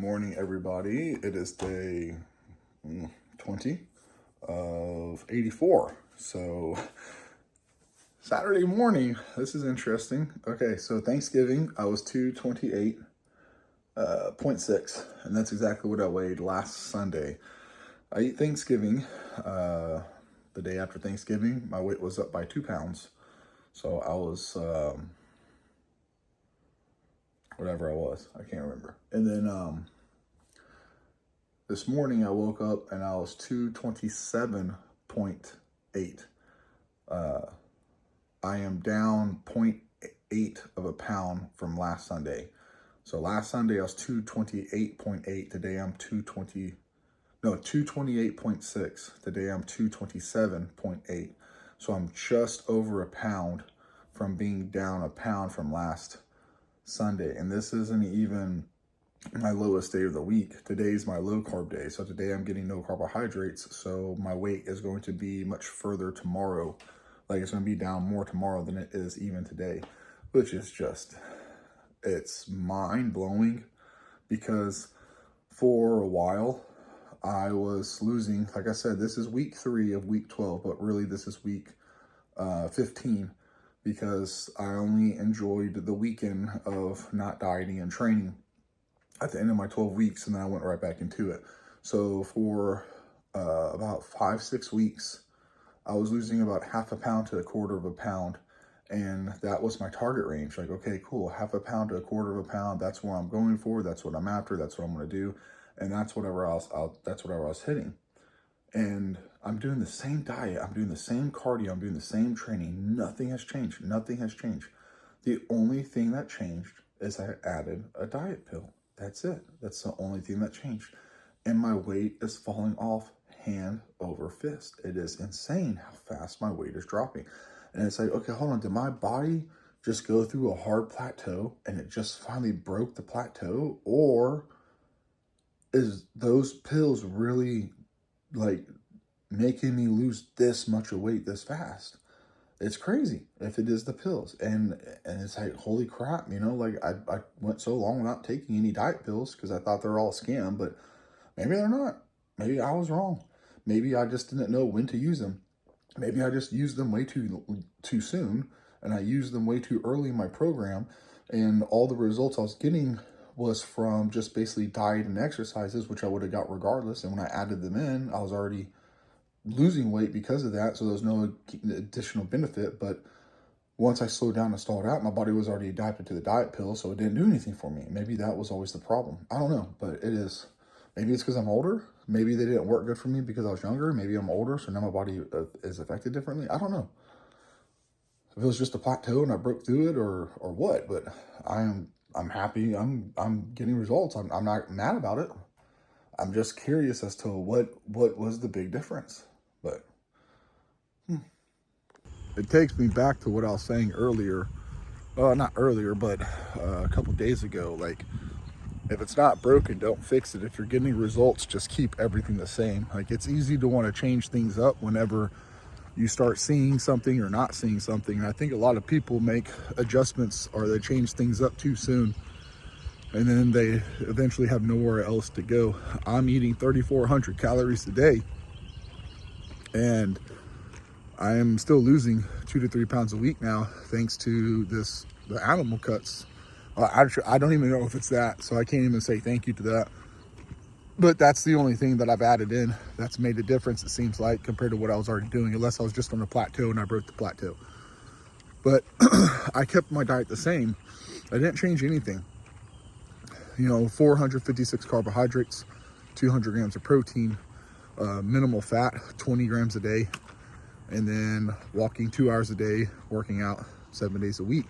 morning, everybody. It is day 20 of 84. So Saturday morning, this is interesting. Okay, so Thanksgiving, I was 228.6, and that's exactly what I weighed last Sunday. I eat Thanksgiving. The day after Thanksgiving, my weight was up by 2 pounds. So I was, whatever I was, I can't remember. And then this morning I woke up and I was 227.8. I am down 0.8 of a pound from last Sunday. So last Sunday I was 228.8. Today I'm 228.6. Today I'm 227.8. So I'm just over a pound from being down a pound from last Sunday. And this isn't even my lowest day of the week. Today's my low carb day. So today I'm getting no carbohydrates. So my weight is going to be much further tomorrow. Like it's going to be down more tomorrow than it is even today, which is just, it's mind blowing because for a while I was losing, like I said, this is week 3 of week 12, but really this is week 15 because I only enjoyed the weekend of not dieting and training at the end of my 12 weeks, and then I went right back into it. So for about 5-6 weeks, I was losing about half a pound to a quarter of a pound, and that was my target range. Like, okay, cool, half a pound to a quarter of a pound, that's what I'm going for, that's what I'm after, that's what I'm going to do, and that's whatever else, that's whatever I was hitting. And I'm doing the same diet, I'm doing the same cardio, I'm doing the same training. Nothing has changed. Nothing has changed. The only thing that changed is I added a diet pill. That's it. That's the only thing that changed. And my weight is falling off hand over fist. It is insane how fast my weight is dropping. And it's like, okay, hold on. Did my body just go through a hard plateau and it just finally broke the plateau? Or is those pills really like making me lose this much of weight this fast? It's crazy if it is the pills. And it's like, holy crap, you know, like I went so long without taking any diet pills because I thought they're all a scam, but maybe they're not. Maybe I was wrong. Maybe I just didn't know when to use them. Maybe I just used them way too soon, and I used them way too early in my program, and all the results I was getting was from just basically diet and exercises, which I would have got regardless. And when I added them in, I was already losing weight because of that, so there was no additional benefit. But once I slowed down and stalled out, my body was already adapted to the diet pill, so it didn't do anything for me. Maybe that was always the problem. I don't know, but it is. Maybe it's because I'm older. Maybe they didn't work good for me because I was younger. Maybe I'm older, so now my body is affected differently. I don't know if it was just a plateau and I broke through it or what. But I'm happy. I'm getting results. I'm not mad about it. I'm just curious as to what was the big difference. But it takes me back to what I was saying earlier. Not earlier, but a couple days ago. Like, if it's not broken, don't fix it. If you're getting results, just keep everything the same. Like, it's easy to want to change things up whenever you start seeing something or not seeing something. And I think a lot of people make adjustments or they change things up too soon, and then they eventually have nowhere else to go. I'm eating 3,400 calories a day, and I am still losing 2 to 3 pounds a week now, thanks to the animal cuts. Actually, I don't even know if it's that, so I can't even say thank you to that. But that's the only thing that I've added in that's made a difference, it seems like, compared to what I was already doing, unless I was just on a plateau and I broke the plateau. But I kept my diet the same. I didn't change anything. 456 carbohydrates, 200 grams of protein, minimal fat, 20 grams a day, and then walking 2 hours a day, working out 7 days a week.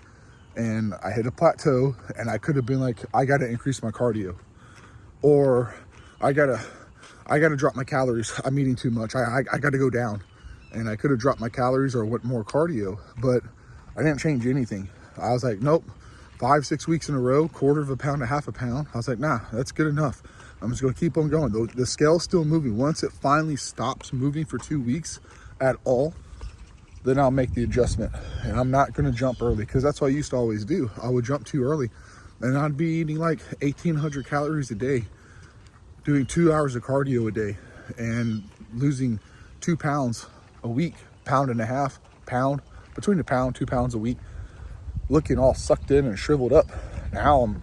And I hit a plateau, and I could have been like, I got to increase my cardio, or I gotta drop my calories. I'm eating too much. I got to go down, and I could have dropped my calories or went more cardio, but I didn't change anything. I was like, nope. 5-6 weeks in a row, quarter of a pound to half a pound. I was like, nah, that's good enough. I'm just gonna keep on going. The scale's still moving. Once it finally stops moving for 2 weeks at all, then I'll make the adjustment. And I'm not gonna jump early, because that's what I used to always do. I would jump too early, and I'd be eating like 1,800 calories a day doing 2 hours of cardio a day and losing 2 pounds a week, pound and a half, pound, between a pound, 2 pounds a week, looking all sucked in and shriveled up. Now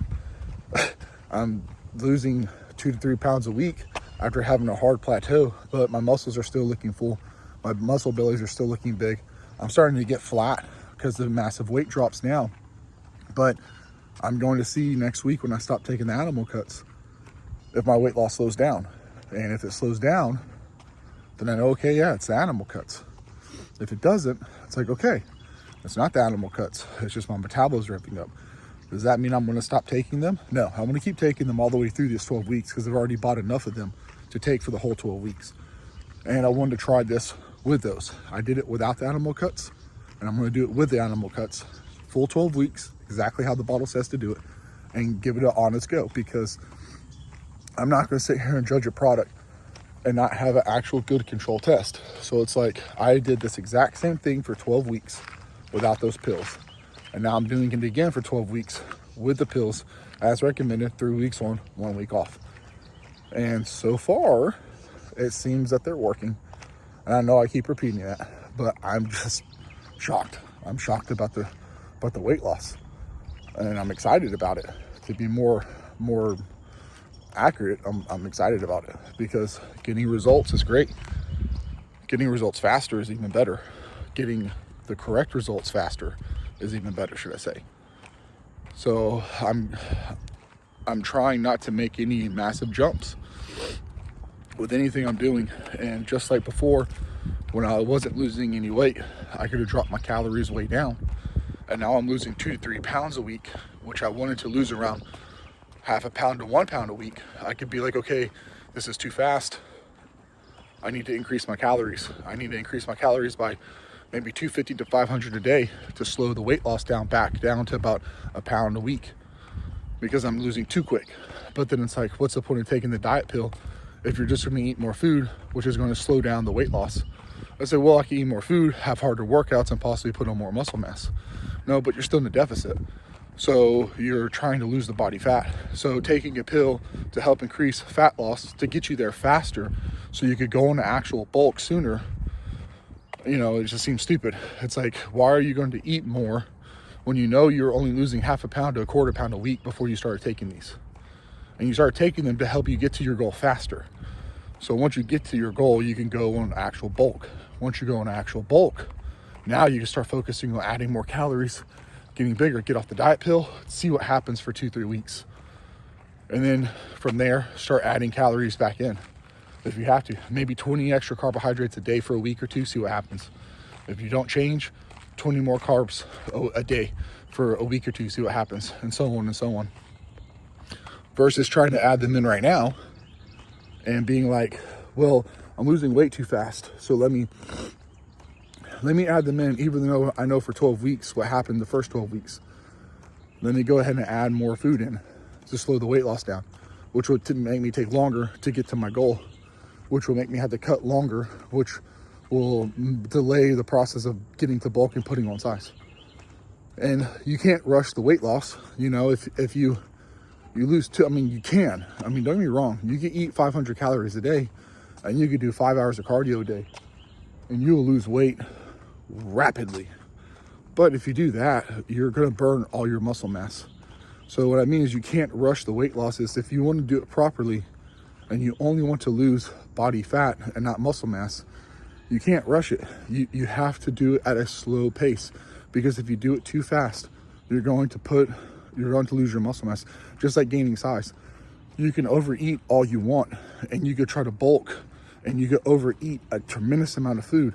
I'm losing 2 to 3 pounds a week after having a hard plateau, but my muscles are still looking full. My muscle bellies are still looking big. I'm starting to get flat because of the massive weight drops now. But I'm going to see next week when I stop taking the animal cuts if my weight loss slows down. And if it slows down, then I know, okay, yeah, it's the animal cuts. If it doesn't, it's like, okay, it's not the animal cuts. It's just my metabolism ramping up. Does that mean I'm going to stop taking them? No, I'm going to keep taking them all the way through this 12 weeks because I've already bought enough of them to take for the whole 12 weeks. And I wanted to try this with those. I did it without the animal cuts, and I'm going to do it with the animal cuts. Full 12 weeks, exactly how the bottle says to do it, and give it an honest go, because I'm not going to sit here and judge a product and not have an actual good control test. So it's like I did this exact same thing for 12 weeks without those pills. And now I'm doing it again for 12 weeks with the pills as recommended, 3 weeks on, 1 week off. And so far, it seems that they're working. And I know I keep repeating that, but I'm just shocked. I'm shocked about the weight loss. And I'm excited about it. To be more accurate, I'm excited about it, because getting results is great. Getting results faster is even better. Getting the correct results faster is even better, should I say. So I'm trying not to make any massive jumps with anything I'm doing. And just like before, when I wasn't losing any weight, I could have dropped my calories way down. And now I'm losing 2 to 3 pounds a week, which I wanted to lose around half a pound to 1 pound a week. I could be like, okay, this is too fast. I need to increase my calories. I need to increase my calories by maybe 250 to 500 a day to slow the weight loss down, back down to about a pound a week, because I'm losing too quick. But then it's like, what's the point of taking the diet pill if you're just going to eat more food, which is going to slow down the weight loss? I say, well, I can eat more food, have harder workouts, and possibly put on more muscle mass. No, but you're still in a deficit. So you're trying to lose the body fat. So taking a pill to help increase fat loss to get you there faster so you could go into actual bulk sooner, you know, it just seems stupid. It's like, why are you going to eat more when you know you're only losing half a pound to a quarter pound a week before you started taking these? And you start taking them to help you get to your goal faster. So once you get to your goal, you can go on actual bulk. Once you go on actual bulk, now you can start focusing on adding more calories, getting bigger, get off the diet pill, see what happens for 2-3 weeks. And then from there, start adding calories back in. If you have to, maybe 20 extra carbohydrates a day for a week or two, see what happens. If you don't change, 20 more carbs a day for a week or two, see what happens, and so on and so on. Versus trying to add them in right now and being like, well, I'm losing weight too fast, so let me add them in, even though I know for 12 weeks what happened the first 12 weeks. Let me go ahead and add more food in to slow the weight loss down, which would make me take longer to get to my goal, which will make me have to cut longer, which will delay the process of getting to bulk and putting on size. And you can't rush the weight loss. You know, if you lose two, I mean, you can. I mean, don't get me wrong. You can eat 500 calories a day and you can do 5 hours of cardio a day and you will lose weight rapidly. But if you do that, you're going to burn all your muscle mass. So what I mean is you can't rush the weight losses. If you want to do it properly and you only want to lose body fat and not muscle mass, you can't rush it. You have to do it at a slow pace, because if you do it too fast, you're going to lose your muscle mass. Just like gaining size. You can overeat all you want and you could try to bulk and you could overeat a tremendous amount of food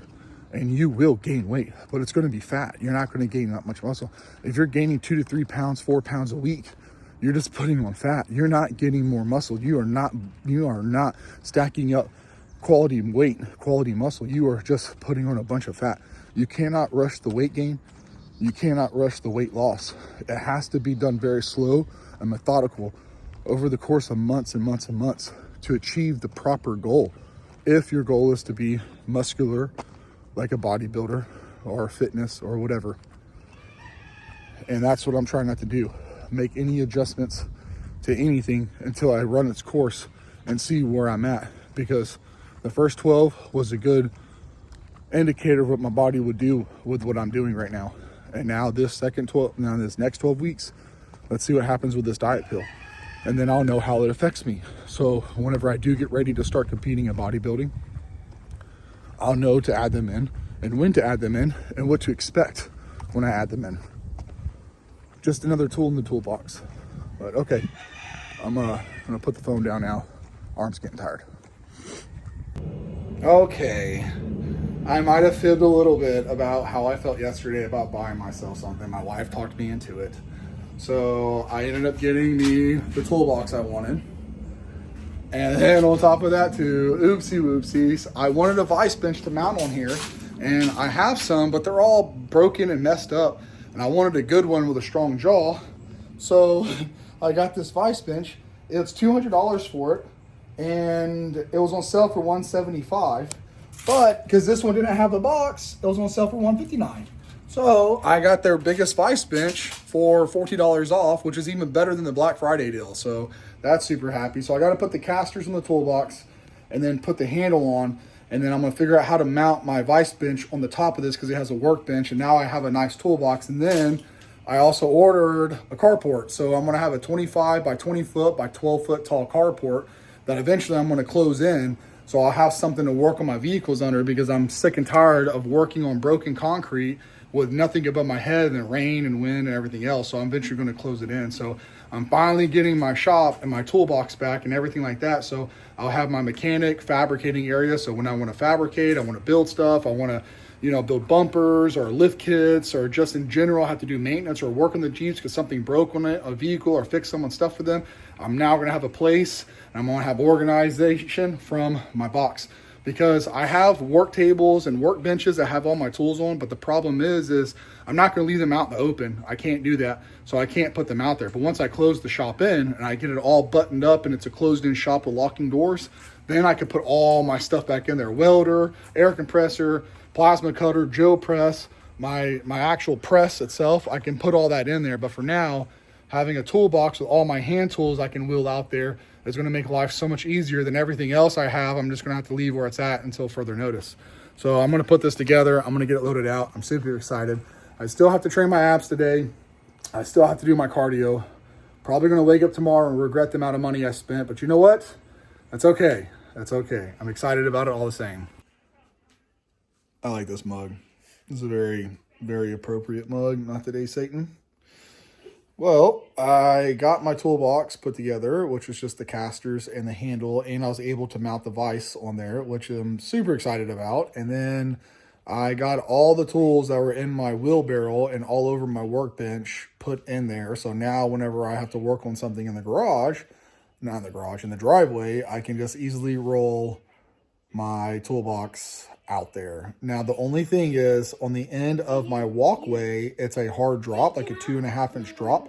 and you will gain weight, but it's going to be fat. You're not going to gain that much muscle. If you're gaining 2 to 3 pounds, 4 pounds a week, you're just putting on fat. You're not getting more muscle. You are not stacking up quality weight, quality muscle. You are just putting on a bunch of fat. You cannot rush the weight gain. You cannot rush the weight loss. It has to be done very slow and methodical over the course of months and months and months to achieve the proper goal. If your goal is to be muscular, like a bodybuilder or fitness or whatever. And that's what I'm trying not to do. Make any adjustments to anything until I run its course and see where I'm at, because the first 12 was a good indicator of what my body would do with what I'm doing right now. And now this next 12 weeks, let's see what happens with this diet pill. And then I'll know how it affects me. So whenever I do get ready to start competing in bodybuilding, I'll know to add them in and when to add them in and what to expect when I add them in. Just another tool in the toolbox. But okay, I'm gonna put the phone down now. Arm's getting tired. Okay, I might have fibbed a little bit about how I felt yesterday about buying myself something. My wife talked me into it. So I ended up getting me the toolbox I wanted. And then on top of that too, oopsie whoopsies, I wanted a vice bench to mount on here. And I have some, but they're all broken and messed up. And I wanted a good one with a strong jaw. So I got this vice bench. It's $200 for it. And it was on sale for $175. But because this one didn't have the box, it was on sale for $159. So I got their biggest vice bench for $40 off, which is even better than the Black Friday deal. So that's super happy. So I got to put the casters in the toolbox and then put the handle on. And then I'm going to figure out how to mount my vice bench on the top of this because it has a workbench. And now I have a nice toolbox. And then I also ordered a carport. So I'm going to have a 25 by 20 foot by 12 foot tall carport that eventually I'm going to close in. So I'll have something to work on my vehicles under, because I'm sick and tired of working on broken concrete with nothing above my head and rain and wind and everything else. So I'm eventually going to close it in. So I'm finally getting my shop and my toolbox back and everything like that. So I'll have my mechanic fabricating area. So when I want to fabricate, I want to build stuff, I want to, build bumpers or lift kits, or just in general have to do maintenance or work on the Jeeps because something broke on it, a vehicle, or fix someone's stuff for them. I'm now going to have a place, and I'm going to have organization from my box, because I have work tables and work benches that have all my tools on. But the problem is I'm not going to leave them out in the open. I can't do that. So I can't put them out there. But once I close the shop in and I get it all buttoned up and it's a closed in shop with locking doors, then I can put all my stuff back in there. Welder, air compressor, plasma cutter, drill press, my actual press itself. I can put all that in there. But for now, having a toolbox with all my hand tools I can wheel out there is going to make life so much easier than everything else I have. I'm just going to have to leave where it's at until further notice. So I'm going to put this together. I'm going to get it loaded out. I'm super excited. I still have to train my abs today. I still have to do my cardio. Probably going to wake up tomorrow and regret the amount of money I spent. But you know what? That's okay. That's okay. I'm excited about it all the same. I like this mug. This is a very, very appropriate mug. Not today, Satan. Well, I got my toolbox put together, which was just the casters and the handle, and I was able to mount the vise on there, which I'm super excited about. And then I got all the tools that were in my wheelbarrow and all over my workbench put in there. So now whenever I have to work on something in the garage, not in the garage, in the driveway, I can just easily roll my toolbox out there. Now, the only thing is on the end of my walkway, it's a hard drop, like a 2.5 inch drop.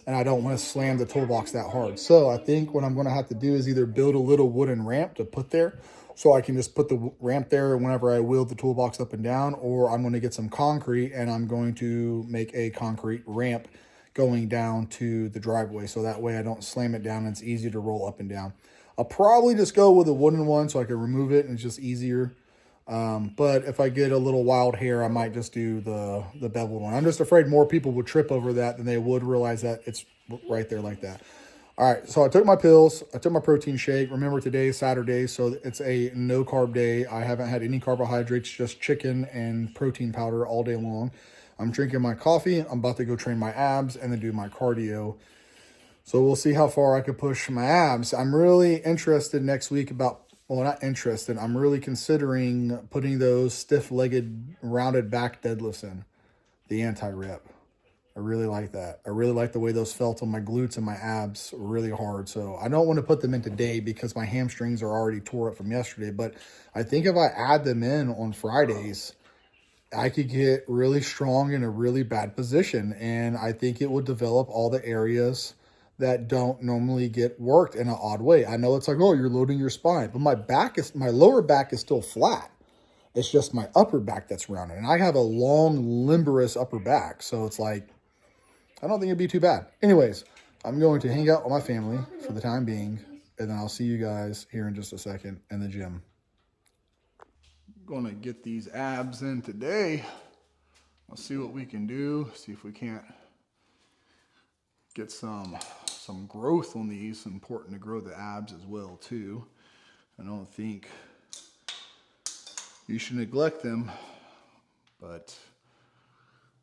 And I don't want to slam the toolbox that hard. So I think what I'm going to have to do is either build a little wooden ramp to put there, so I can just put the ramp there whenever I wheel the toolbox up and down, or I'm going to get some concrete and I'm going to make a concrete ramp going down to the driveway. So that way I don't slam it down and it's easier to roll up and down. I'll probably just go with a wooden one so I can remove it and it's just easier. But if I get a little wild hair, I might just do the beveled one. I'm just afraid more people would trip over that than they would realize that it's right there like that. All right, so I took my pills. I took my protein shake. Remember, today is Saturday, so it's a no-carb day. I haven't had any carbohydrates, just chicken and protein powder all day long. I'm drinking my coffee. I'm about to go train my abs and then do my cardio. So we'll see how far I can push my abs. I'm really interested next week about, well, not interested. I'm really considering putting those stiff-legged, rounded back deadlifts in, the anti-rep. I really like that. I really like the way those felt on my glutes and my abs really hard. So I don't want to put them in today because my hamstrings are already tore up from yesterday. But I think if I add them in on Fridays, I could get really strong in a really bad position. And I think it would develop all the areas that don't normally get worked in an odd way. I know it's like, oh, you're loading your spine, but my lower back is still flat. It's just my upper back that's rounded. And I have a long, limberous upper back. So it's like, I don't think it'd be too bad. Anyways, I'm going to hang out with my family for the time being. and then I'll see you guys here in just a second in the gym. Gonna get these abs in today. Let's see what we can do. See if we can't get some growth on these. It's important to grow the abs as well too. I don't think you should neglect them, but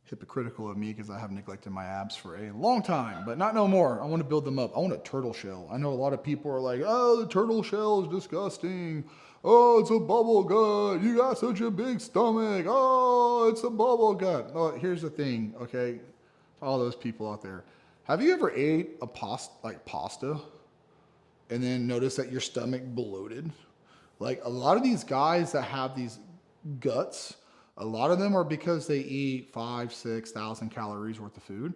hypocritical of me because I have neglected my abs for a long time, but not no more. I want to build them up. I want a turtle shell. I know a lot of people are like, oh, the turtle shell is disgusting. Oh, it's a bubble gut. You got such a big stomach. Oh, it's a bubble gut. Oh, here's the thing, okay? All those people out there. Have you ever ate a pasta and then noticed that your stomach bloated? Like a lot of these guys that have these guts, a lot of them are because they eat 5,000-6,000 calories worth of food.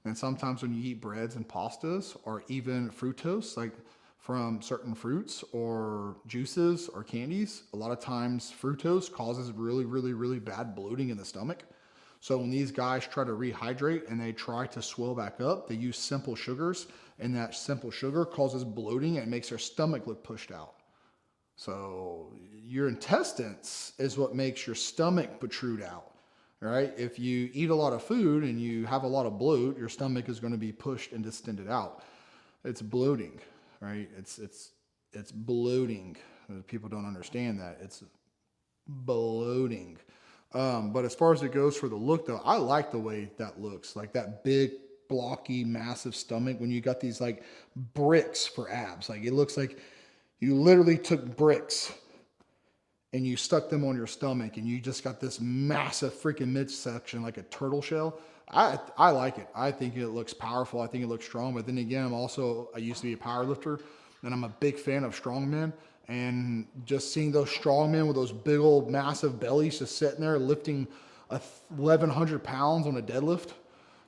And sometimes when you eat breads and pastas or even fructose, like from certain fruits or juices or candies, a lot of times fructose causes really, really, really bad bloating in the stomach. So when these guys try to rehydrate and they try to swell back up, they use simple sugars, and that simple sugar causes bloating and makes their stomach look pushed out. So your intestines is what makes your stomach protrude out, right? If you eat a lot of food and you have a lot of bloat, your stomach is going to be pushed and distended out. It's bloating, right? It's bloating. People don't understand that. It's bloating. But as far as it goes for the look though, I like the way that looks, like that big, blocky, massive stomach when you got these like bricks for abs. Like it looks like you literally took bricks and you stuck them on your stomach and you just got this massive freaking midsection like a turtle shell. I like it. I think it looks powerful. I think it looks strong. But then again, I used to be a power lifter and I'm a big fan of strongmen. And just seeing those strong men with those big old massive bellies just sitting there lifting 1,100 pounds on a deadlift,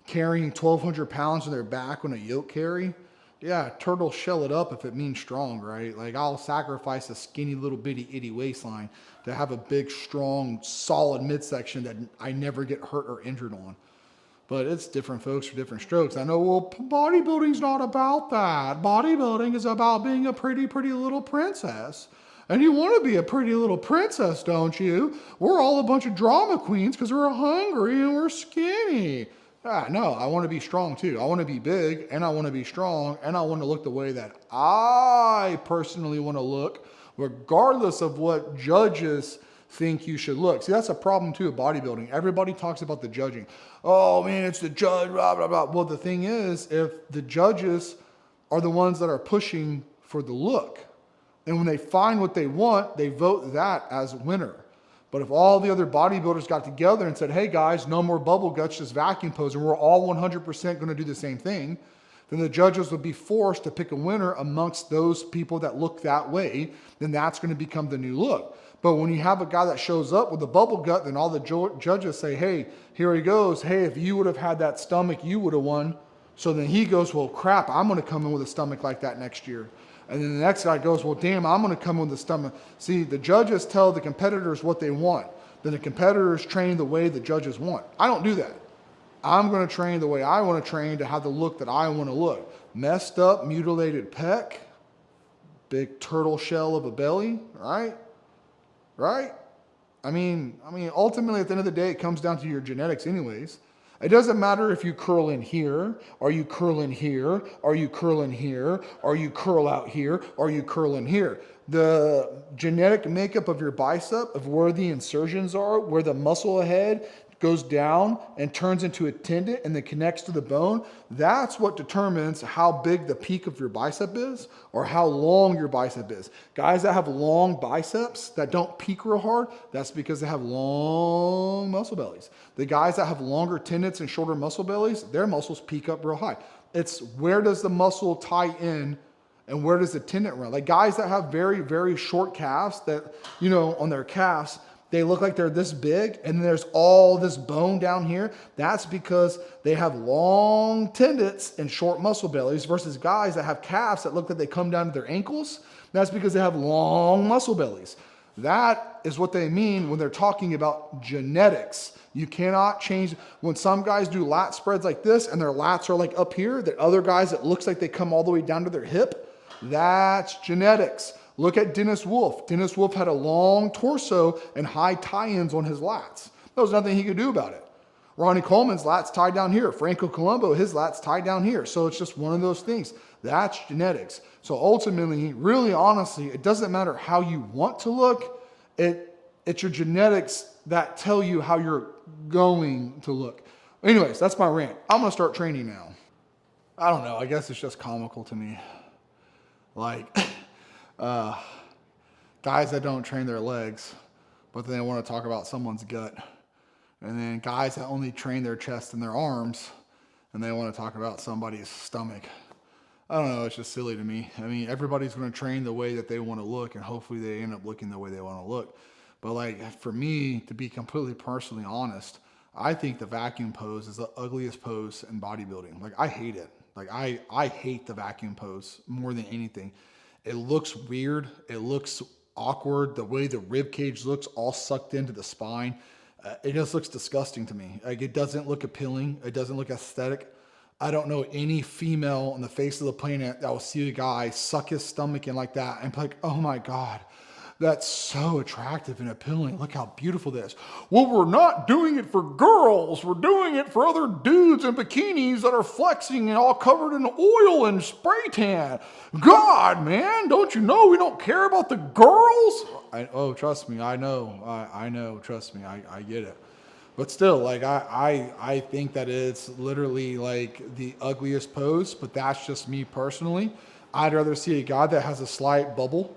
carrying 1,200 pounds on their back on a yoke carry. Yeah, turtle shell it up if it means strong, right? Like I'll sacrifice a skinny little bitty itty waistline to have a big, strong, solid midsection that I never get hurt or injured on. But it's different folks for different strokes. I know, well, bodybuilding's not about that. Bodybuilding is about being a pretty, pretty little princess. And you want to be a pretty little princess, don't you? We're all a bunch of drama queens because we're hungry and we're skinny. No, I want to be strong too. I want to be big and I want to be strong and I want to look the way that I personally want to look, regardless of what judges think you should look. See, that's a problem too of bodybuilding. Everybody talks about the judging. Oh man, it's the judge, blah, blah, blah. Well, the thing is, if the judges are the ones that are pushing for the look, and when they find what they want, they vote that as winner. But if all the other bodybuilders got together and said, hey guys, no more bubble guts, just vacuum pose, and we're all 100% going to do the same thing, then the judges would be forced to pick a winner amongst those people that look that way. Then that's going to become the new look. But when you have a guy that shows up with a bubble gut, then all the judges say, hey, here he goes. Hey, if you would have had that stomach, you would have won. So then he goes, well, crap, I'm going to come in with a stomach like that next year. And then the next guy goes, well, damn, I'm going to come in with a stomach. See, the judges tell the competitors what they want. Then the competitors train the way the judges want. I don't do that. I'm going to train the way I want to train to have the look that I want to look. Messed up, mutilated pec, big turtle shell of a belly, right? Right? I mean, ultimately at the end of the day, it comes down to your genetics anyways. It doesn't matter if you curl in here, or you curl in here, or you curl in here, or you curl out here, or you curl in here. The genetic makeup of your bicep, of where the insertions are, where the muscle head goes down and turns into a tendon and then connects to the bone, that's what determines how big the peak of your bicep is or how long your bicep is. Guys that have long biceps that don't peak real hard, that's because they have long muscle bellies. The guys that have longer tendons and shorter muscle bellies, their muscles peak up real high. It's where does the muscle tie in and where does the tendon run? Like guys that have very, very short calves that, on their calves, they look like they're this big and there's all this bone down here. That's because they have long tendons and short muscle bellies versus guys that have calves that look like they come down to their ankles. That's because they have long muscle bellies. That is what they mean when they're talking about genetics. You cannot change. When some guys do lat spreads like this and their lats are like up here, the other guys, it looks like they come all the way down to their hip. That's genetics. Look at Dennis Wolf. Dennis Wolf had a long torso and high tie-ins on his lats. There was nothing he could do about it. Ronnie Coleman's lats tied down here. Franco Colombo, his lats tied down here. So it's just one of those things. That's genetics. So ultimately, really honestly, it doesn't matter how you want to look. It's your genetics that tell you how you're going to look. Anyways, that's my rant. I'm going to start training now. I don't know. I guess it's just comical to me. Like, guys that don't train their legs, but then they want to talk about someone's gut. And then guys that only train their chest and their arms, and they want to talk about somebody's stomach. I don't know, it's just silly to me. I mean, everybody's going to train the way that they want to look, and hopefully they end up looking the way they want to look. But like, for me, to be completely personally honest, I think the vacuum pose is the ugliest pose in bodybuilding. Like, I hate it. Like, I hate the vacuum pose more than anything. It looks weird. It looks awkward. The way the rib cage looks all sucked into the spine. It just looks disgusting to me. Like, it doesn't look appealing. It doesn't look aesthetic. I don't know any female on the face of the planet that will see a guy suck his stomach in like that and be like, oh my God, that's so attractive and appealing. Look how beautiful this is. Well, we're not doing it for girls. We're doing it for other dudes in bikinis that are flexing and all covered in oil and spray tan. God, man, don't you know we don't care about the girls? Trust me, I know. I know, trust me, I get it. But still, like, I think that it's literally like the ugliest pose, but that's just me personally. I'd rather see a guy that has a slight bubble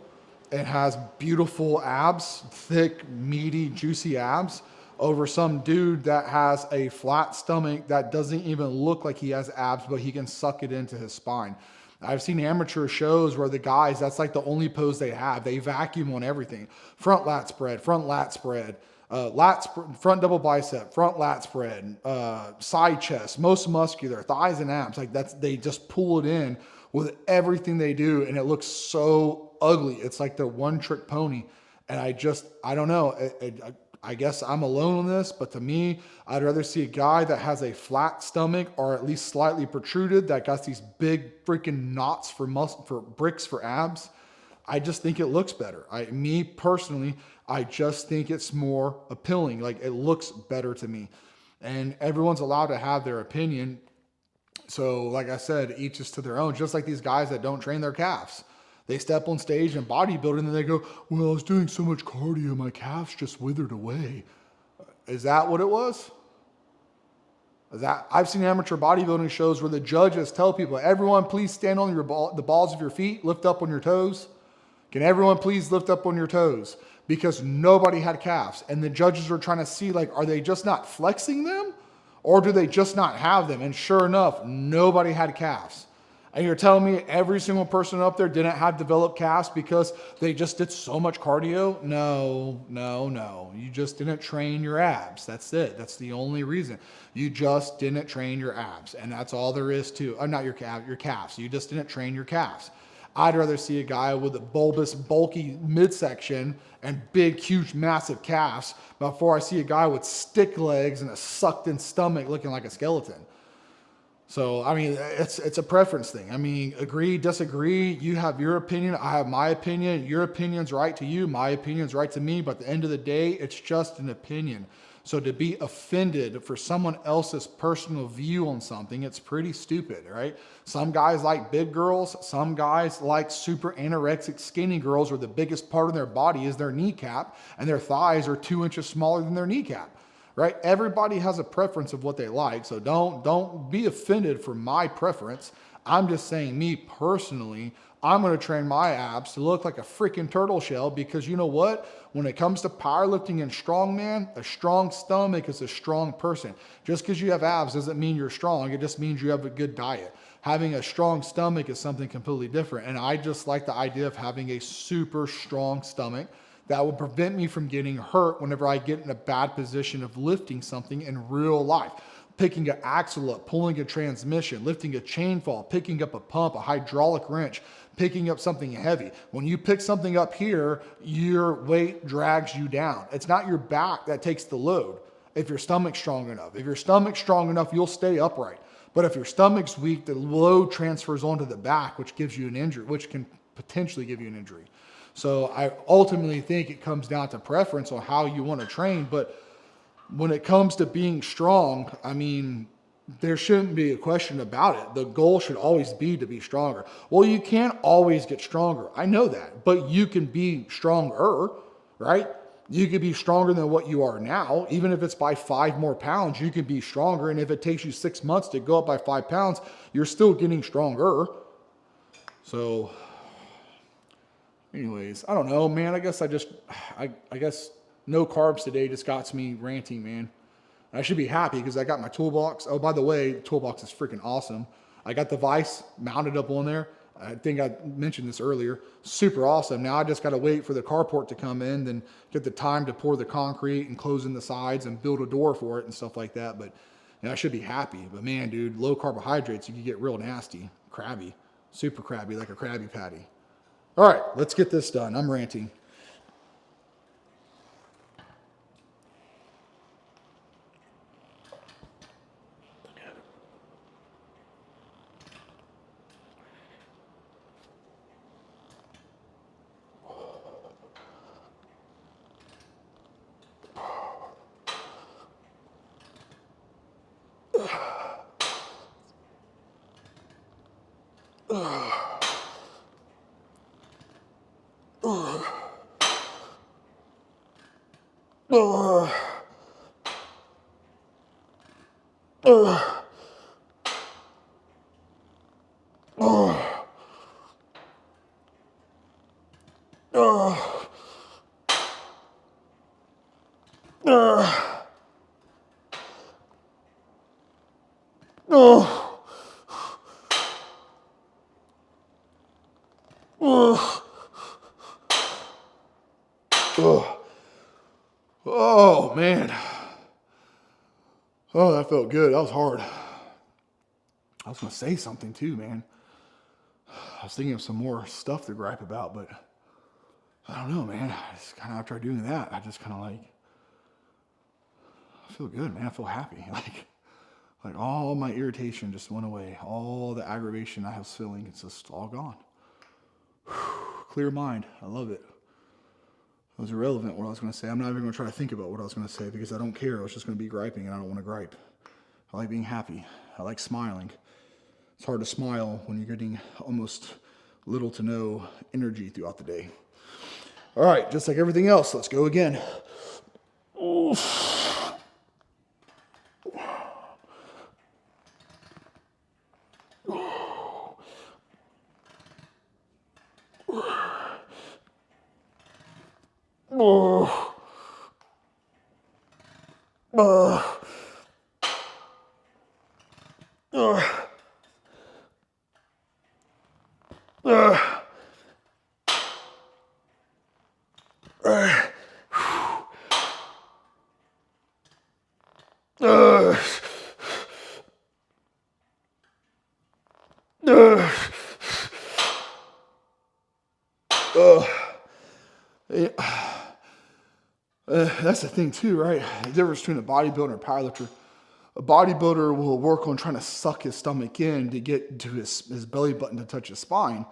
and has beautiful abs, thick, meaty, juicy abs, over some dude that has a flat stomach that doesn't even look like he has abs, but he can suck it into his spine. I've seen amateur shows where the guys, that's like the only pose they have. They vacuum on everything. Front lat spread, front double bicep, front lat spread, side chest, most muscular, thighs and abs. Like, they just pull it in with everything they do, and it looks so ugly. It's like the one trick pony. And I don't know. I guess I'm alone on this, but to me, I'd rather see a guy that has a flat stomach or at least slightly protruded, that got these big freaking knots for bricks for abs. I just think it looks better. Me personally, I just think it's more appealing. Like, it looks better to me. And everyone's allowed to have their opinion. So like I said, each is to their own, just like these guys that don't train their calves. They step on stage in bodybuilding and they go, well, I was doing so much cardio, my calves just withered away. Is that what it was? I've seen amateur bodybuilding shows where the judges tell people, everyone please stand on the balls of your feet, lift up on your toes. Can everyone please lift up on your toes? Because nobody had calves. And the judges are trying to see, like, are they just not flexing them? Or do they just not have them? And sure enough, nobody had calves. And you're telling me every single person up there didn't have developed calves because they just did so much cardio? No. You just didn't train your abs. That's it. That's the only reason. You just didn't train your abs. And that's all there is to, not your calves. You just didn't train your calves. I'd rather see a guy with a bulbous, bulky midsection and big, huge, massive calves before I see a guy with stick legs and a sucked-in stomach looking like a skeleton. So, I mean, it's a preference thing. I mean, agree, disagree. You have your opinion. I have my opinion. Your opinion's right to you. My opinion's right to me. But at the end of the day, it's just an opinion. So to be offended for someone else's personal view on something, it's pretty stupid, right? Some guys like big girls. Some guys like super anorexic skinny girls where the biggest part of their body is their kneecap and their thighs are 2 inches smaller than their kneecap. Right? Everybody has a preference of what they like. So don't be offended for my preference. I'm just saying, me personally, I'm going to train my abs to look like a freaking turtle shell because you know what? When it comes to powerlifting and strongman, a strong stomach is a strong person. Just because you have abs doesn't mean you're strong. It just means you have a good diet. Having a strong stomach is something completely different. And I just like the idea of having a super strong stomach that will prevent me from getting hurt whenever I get in a bad position of lifting something in real life. Picking an axle up, pulling a transmission, lifting a chain fall, picking up a pump, a hydraulic wrench, picking up something heavy. When you pick something up here, your weight drags you down. It's not your back that takes the load if your stomach's strong enough. If your stomach's strong enough, you'll stay upright. But if your stomach's weak, the load transfers onto the back, which gives you an injury, which can potentially give you an injury. So I ultimately think it comes down to preference on how you want to train. But when it comes to being strong, I mean, there shouldn't be a question about it. The goal should always be to be stronger. Well, you can't always get stronger. I know that, but you can be stronger, right? You could be stronger than what you are now. Even if it's by 5 more pounds, you can be stronger. And if it takes you 6 months to go up by 5 pounds, you're still getting stronger. So anyways, I don't know, man. I guess no carbs today just got me ranting, man. I should be happy because I got my toolbox. Oh, by the way, the toolbox is freaking awesome. I got the vise mounted up on there. I think I mentioned this earlier. Super awesome. Now I just got to wait for the carport to come in, then get the time to pour the concrete and close in the sides and build a door for it and stuff like that. But I should be happy. But man, dude, low carbohydrates, you can get real nasty, crabby, super crabby, like a Krabby Patty. All right, let's get this done. I'm ranting. Oh, man. Oh, that felt good. That was hard. I was going to say something too, man. I was thinking of some more stuff to gripe about, but I don't know, man. Just kind of after doing that, I just kind of like, I feel good, man. I feel happy. Like all my irritation just went away. All the aggravation I was feeling, it's just all gone. Clear mind. I love it. It was irrelevant what I was going to say. I'm not even going to try to think about what I was going to say because I don't care. I was just going to be griping and I don't want to gripe. I like being happy. I like smiling. It's hard to smile when you're getting almost little to no energy throughout the day. All right, just like everything else, let's go again. Oof. That's the thing too, right? The difference between a bodybuilder and a powerlifter. A bodybuilder will work on trying to suck his stomach in to get to his belly button to touch his spine.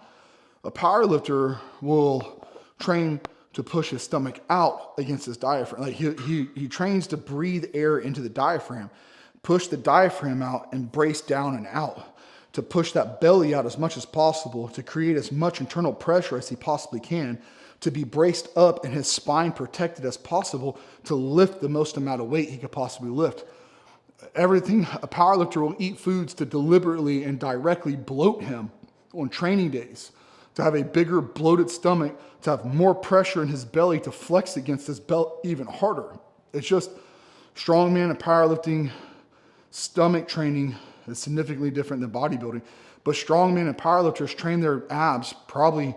A powerlifter will train to push his stomach out against his diaphragm. Like he trains to breathe air into the diaphragm, push the diaphragm out and brace down and out to push that belly out as much as possible, to create as much internal pressure as he possibly can, to be braced up and his spine protected as possible to lift the most amount of weight he could possibly lift. Everything, a powerlifter will eat foods to deliberately and directly bloat him on training days, to have a bigger bloated stomach, to have more pressure in his belly to flex against his belt even harder. It's just strongman and powerlifting stomach training is significantly different than bodybuilding. But strongmen and powerlifters train their abs probably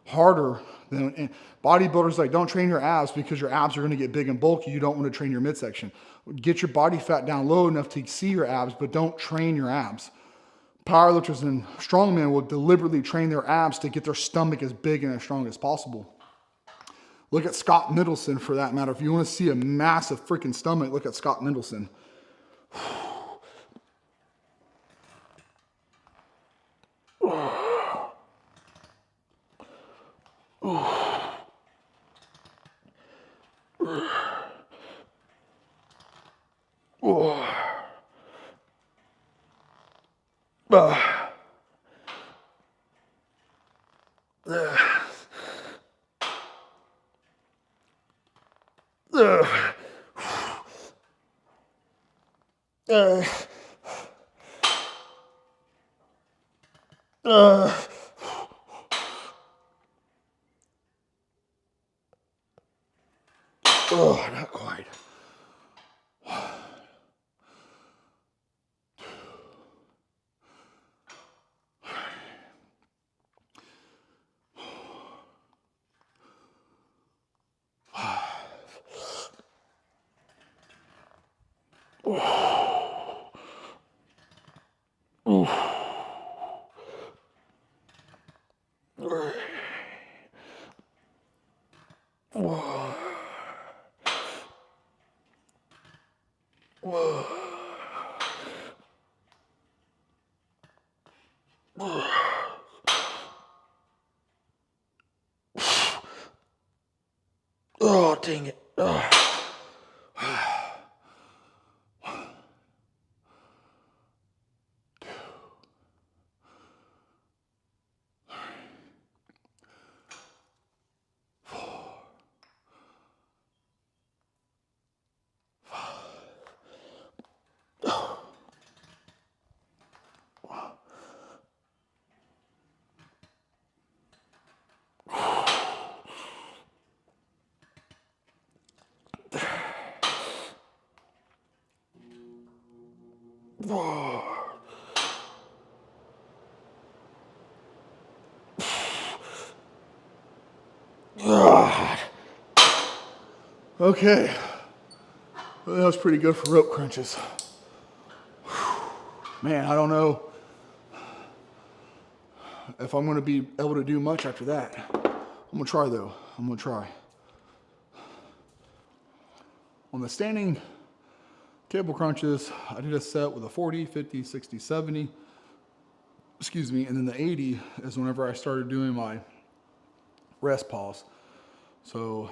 harder than bodybuilders. Like, don't train your abs because your abs are going to get big and bulky. You don't want to train your midsection. Get your body fat down low enough to see your abs, but don't train your abs. Powerlifters and strongmen will deliberately train their abs to get their stomach as big and as strong as possible. Look at Scott Middleton for that matter. If you want to see a massive freaking stomach, look at Scott Middleton. Oh, not quite. Oh, dang it. Okay. Well, that was pretty good for rope crunches. Man, I don't know if I'm going to be able to do much after that. I'm going to try, though. I'm going to try. On the standing cable crunches, I did a set with a 40, 50, 60, 70. Excuse me. And then the 80 is whenever I started doing my rest pause. So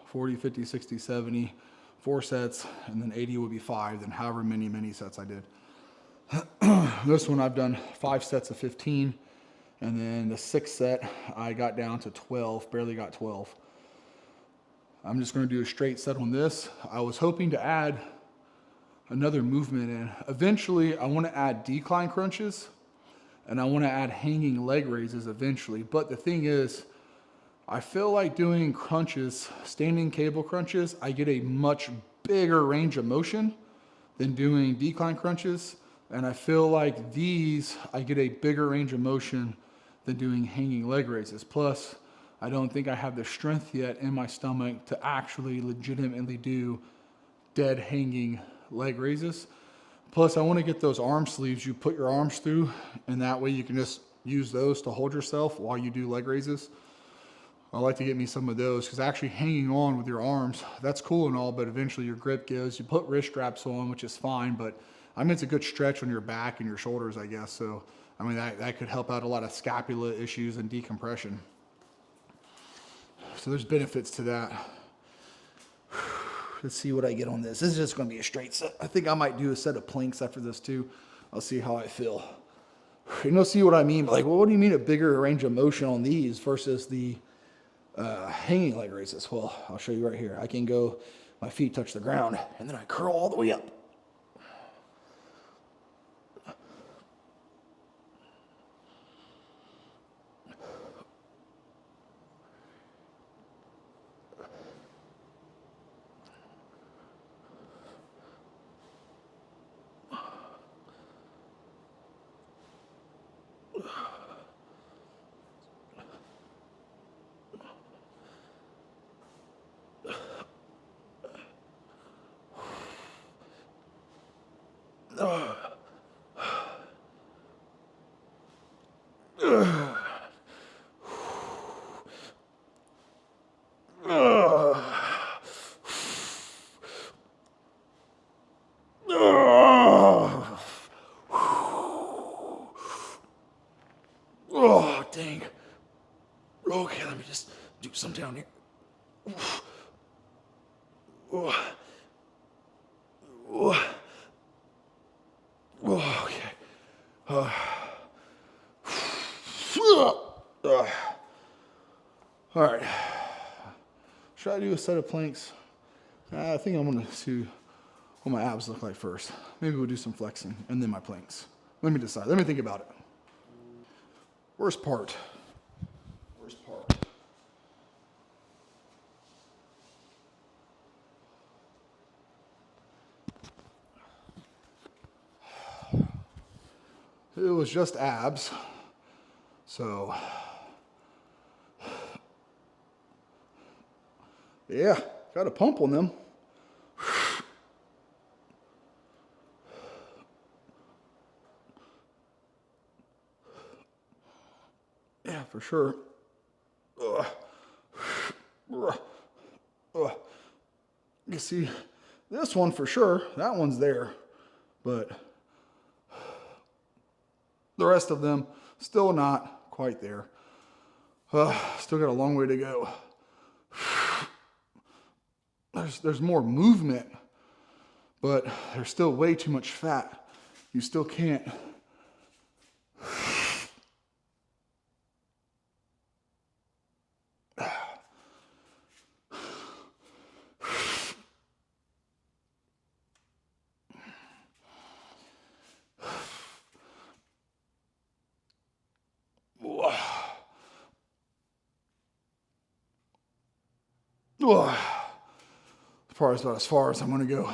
40, 50, 60, 70, 4 sets, and then 80 would be 5, then however many sets I did. This one I've done 5 sets of 15, and then the 6th set I got down to 12, barely got 12. I'm just going to do a straight set on this. I was hoping to add another movement in. Eventually I want to add decline crunches, and I want to add hanging leg raises eventually. But the thing is, I feel like doing crunches, standing cable crunches, I get a much bigger range of motion than doing decline crunches. And I feel like these, I get a bigger range of motion than doing hanging leg raises. Plus, I don't think I have the strength yet in my stomach to actually legitimately do dead hanging leg raises. Plus, I want to get those arm sleeves you put your arms through, and that way you can just use those to hold yourself while you do leg raises. I like to get me some of those, because actually hanging on with your arms, that's cool and all, but eventually your grip gives. You put wrist straps on, which is fine, but I mean, it's a good stretch on your back and your shoulders, I guess. So, I mean, that could help out a lot of scapula issues and decompression. So there's benefits to that. Let's see what I get on this. This is just going to be a straight set. I think I might do a set of planks after this too. I'll see how I feel. You'll see what I mean. Like, well, what do you mean a bigger range of motion on these versus the hanging leg raises? Well, I'll show you right here. I can go, my feet touch the ground, and then I curl all the way up. Oh, dang. Okay, let me just do some down here. Oh, okay. All right. Should I do a set of planks? I think I'm gonna see what my abs look like first. Maybe we'll do some flexing and then my planks. Let me decide. Let me think about it. Worst part. Worst part. It was just abs. So, yeah, got a pump on them. Yeah, for sure. Ugh. Ugh. Ugh. You see, this one for sure, that one's there. But the rest of them, still not quite there. Still got a long way to go. There's more movement, but there's still way too much fat. You still can't. Probably about as far as I'm going to go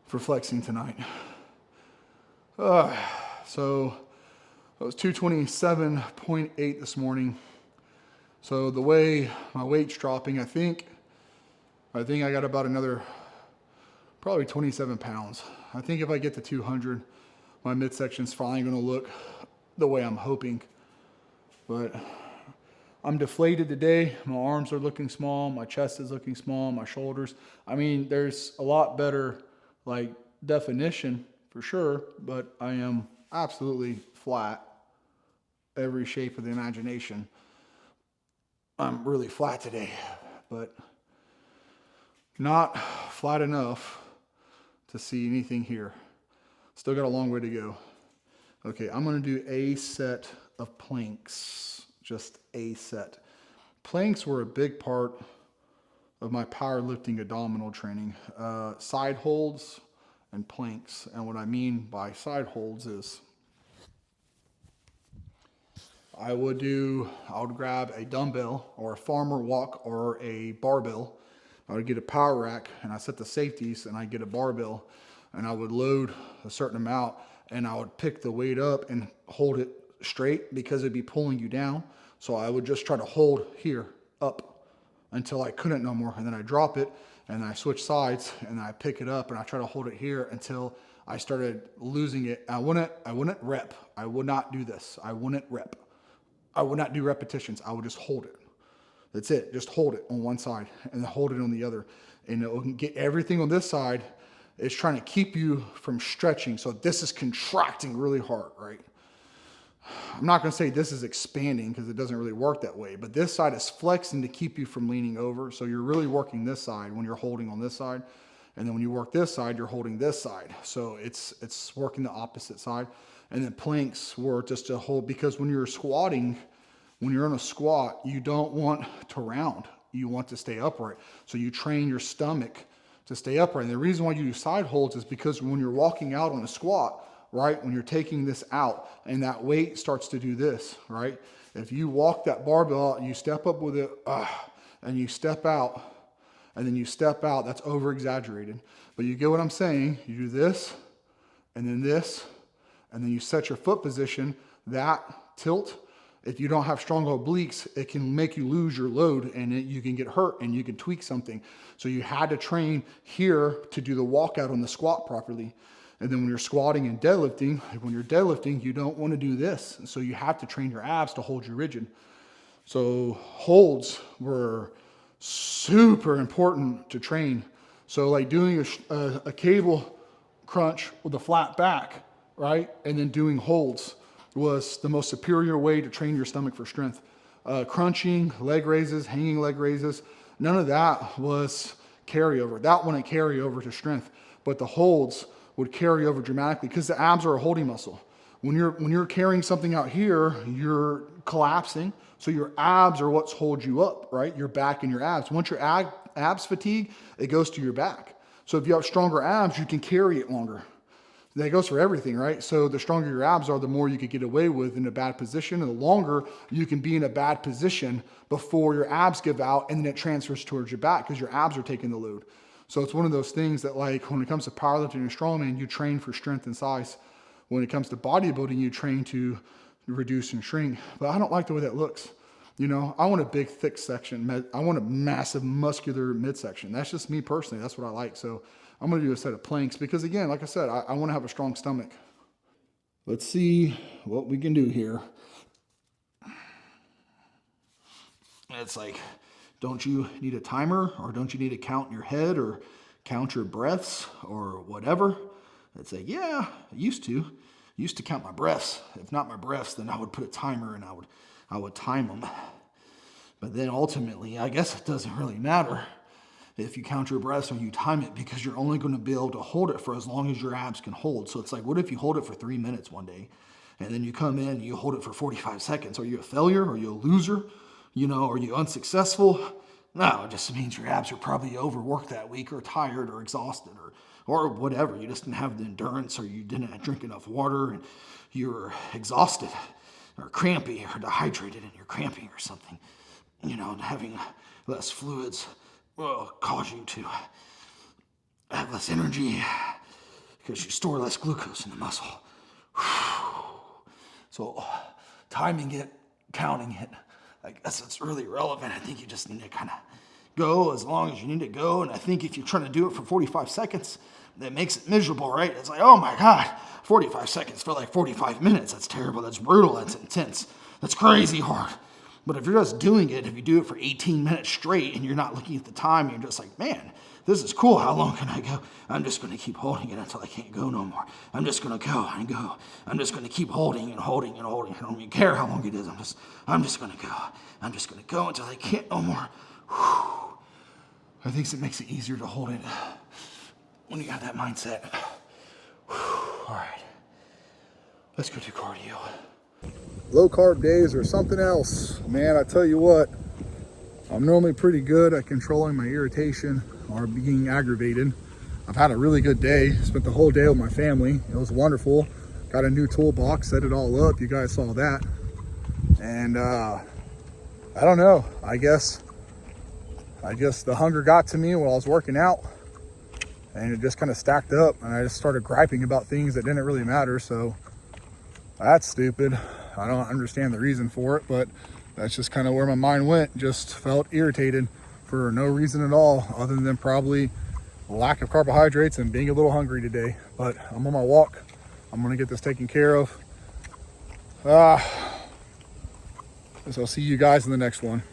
for flexing tonight. So it was 227.8 this morning. So the way my weight's dropping, I think I got about another probably 27 pounds. I think if I get to 200, my midsection's finally going to look the way I'm hoping. But I'm deflated today. My arms are looking small. My chest is looking small. My shoulders. I mean, there's a lot better like definition for sure, but I am absolutely flat. Every shape of the imagination. I'm really flat today, but not flat enough to see anything here. Still got a long way to go. Okay, I'm going to do a set of planks. Just a set. Planks were a big part of my powerlifting abdominal training. Side holds and planks. And what I mean by side holds is I would grab a dumbbell or a farmer walk or a barbell. I would get a power rack and I set the safeties and I get a barbell and I would load a certain amount and I would pick the weight up and hold it straight because it'd be pulling you down. So I would just try to hold here up until I couldn't no more. And then I drop it and I switch sides and I pick it up and I try to hold it here until I started losing it. I wouldn't rep. I would not do this. I wouldn't rep. I would not do repetitions. I would just hold it. That's it. Just hold it on one side and then hold it on the other. And it will get everything on this side is trying to keep you from stretching. So this is contracting really hard, right? I'm not going to say this is expanding because it doesn't really work that way, but this side is flexing to keep you from leaning over. So you're really working this side when you're holding on this side. And then when you work this side, you're holding this side. So it's working the opposite side. And then planks were just to hold, because when you're squatting, when you're in a squat, you don't want to round. You want to stay upright. So you train your stomach to stay upright. And the reason why you do side holds is because when you're walking out on a squat, right, when you're taking this out and that weight starts to do this, right? If you walk that barbell out, you step up with it, and you step out, and then you step out, that's over exaggerated. But you get what I'm saying? You do this, and then this, and then you set your foot position, that tilt. If you don't have strong obliques, it can make you lose your load and you can get hurt and you can tweak something. So you had to train here to do the walkout on the squat properly. And then when you're squatting and deadlifting, when you're deadlifting, you don't want to do this. So you have to train your abs to hold you rigid. So holds were super important to train. So like doing a cable crunch with a flat back, right? And then doing holds was the most superior way to train your stomach for strength. Crunching, leg raises, hanging leg raises, none of that was carryover. That wouldn't carry over to strength, but the holds would carry over dramatically because the abs are a holding muscle. When you're carrying something out here, you're collapsing. So your abs are what's holds you up, right? Your back and your abs. Once your abs fatigue, it goes to your back. So if you have stronger abs, you can carry it longer. That goes for everything, right? So the stronger your abs are, the more you could get away with in a bad position, and the longer you can be in a bad position before your abs give out, and then it transfers towards your back because your abs are taking the load. So it's one of those things that, like, when it comes to powerlifting and strongman, you train for strength and size. When it comes to bodybuilding, you train to reduce and shrink. But I don't like the way that looks. You know, I want a big, thick section. I want a massive, muscular midsection. That's just me personally. That's what I like. So I'm going to do a set of planks because, again, like I said, I want to have a strong stomach. Let's see what we can do here. It's like, don't you need a timer, or don't you need to count your head or count your breaths or whatever? It's like, yeah, I used to count my breaths. If not my breaths, then I would put a timer and I would time them. But then ultimately, I guess it doesn't really matter if you count your breaths or you time it, because you're only going to be able to hold it for as long as your abs can hold. So it's like, what if you hold it for 3 minutes one day, and then you come in and you hold it for 45 seconds? Are you a failure? Are you a loser? You know, are you unsuccessful? No, it just means your abs are probably overworked that week, or tired, or exhausted, or whatever. You just didn't have the endurance, or you didn't drink enough water, and you're exhausted, or crampy, or dehydrated, and you're cramping or something. You know, and having less fluids will cause you to have less energy because you store less glucose in the muscle. So timing it, counting it, I guess it's really relevant. I think you just need to kind of go as long as you need to go. And I think if you're trying to do it for 45 seconds, that makes it miserable, right? It's like, oh my God, 45 seconds feel like 45 minutes. That's terrible. That's brutal. That's intense. That's crazy hard. But if you're just doing it, if you do it for 18 minutes straight and you're not looking at the time, you're just like, man, this is cool. How long can I go? I'm just going to keep holding it until I can't go no more. I'm just going to go and go. I'm just going to keep holding and holding and holding. I don't even care how long it is. I'm just going to go. I'm just going to go until I can't no more. Whew. I think it makes it easier to hold it when you have that mindset. Whew. All right. Let's go do cardio. Low carb days are something else. Man, I tell you what, I'm normally pretty good at controlling my irritation or being aggravated. I've had a really good day. Spent the whole day with my family. It was wonderful. Got a new toolbox, set it all up. You guys saw that. And I don't know. I guess the hunger got to me while I was working out, and it just kind of stacked up, and I just started griping about things that didn't really matter. So that's stupid. I don't understand the reason for it, but that's just kind of where my mind went. Just felt irritated for no reason at all, other than probably lack of carbohydrates and being a little hungry today. But I'm on my walk. I'm gonna get this taken care of. So I'll see you guys in the next one.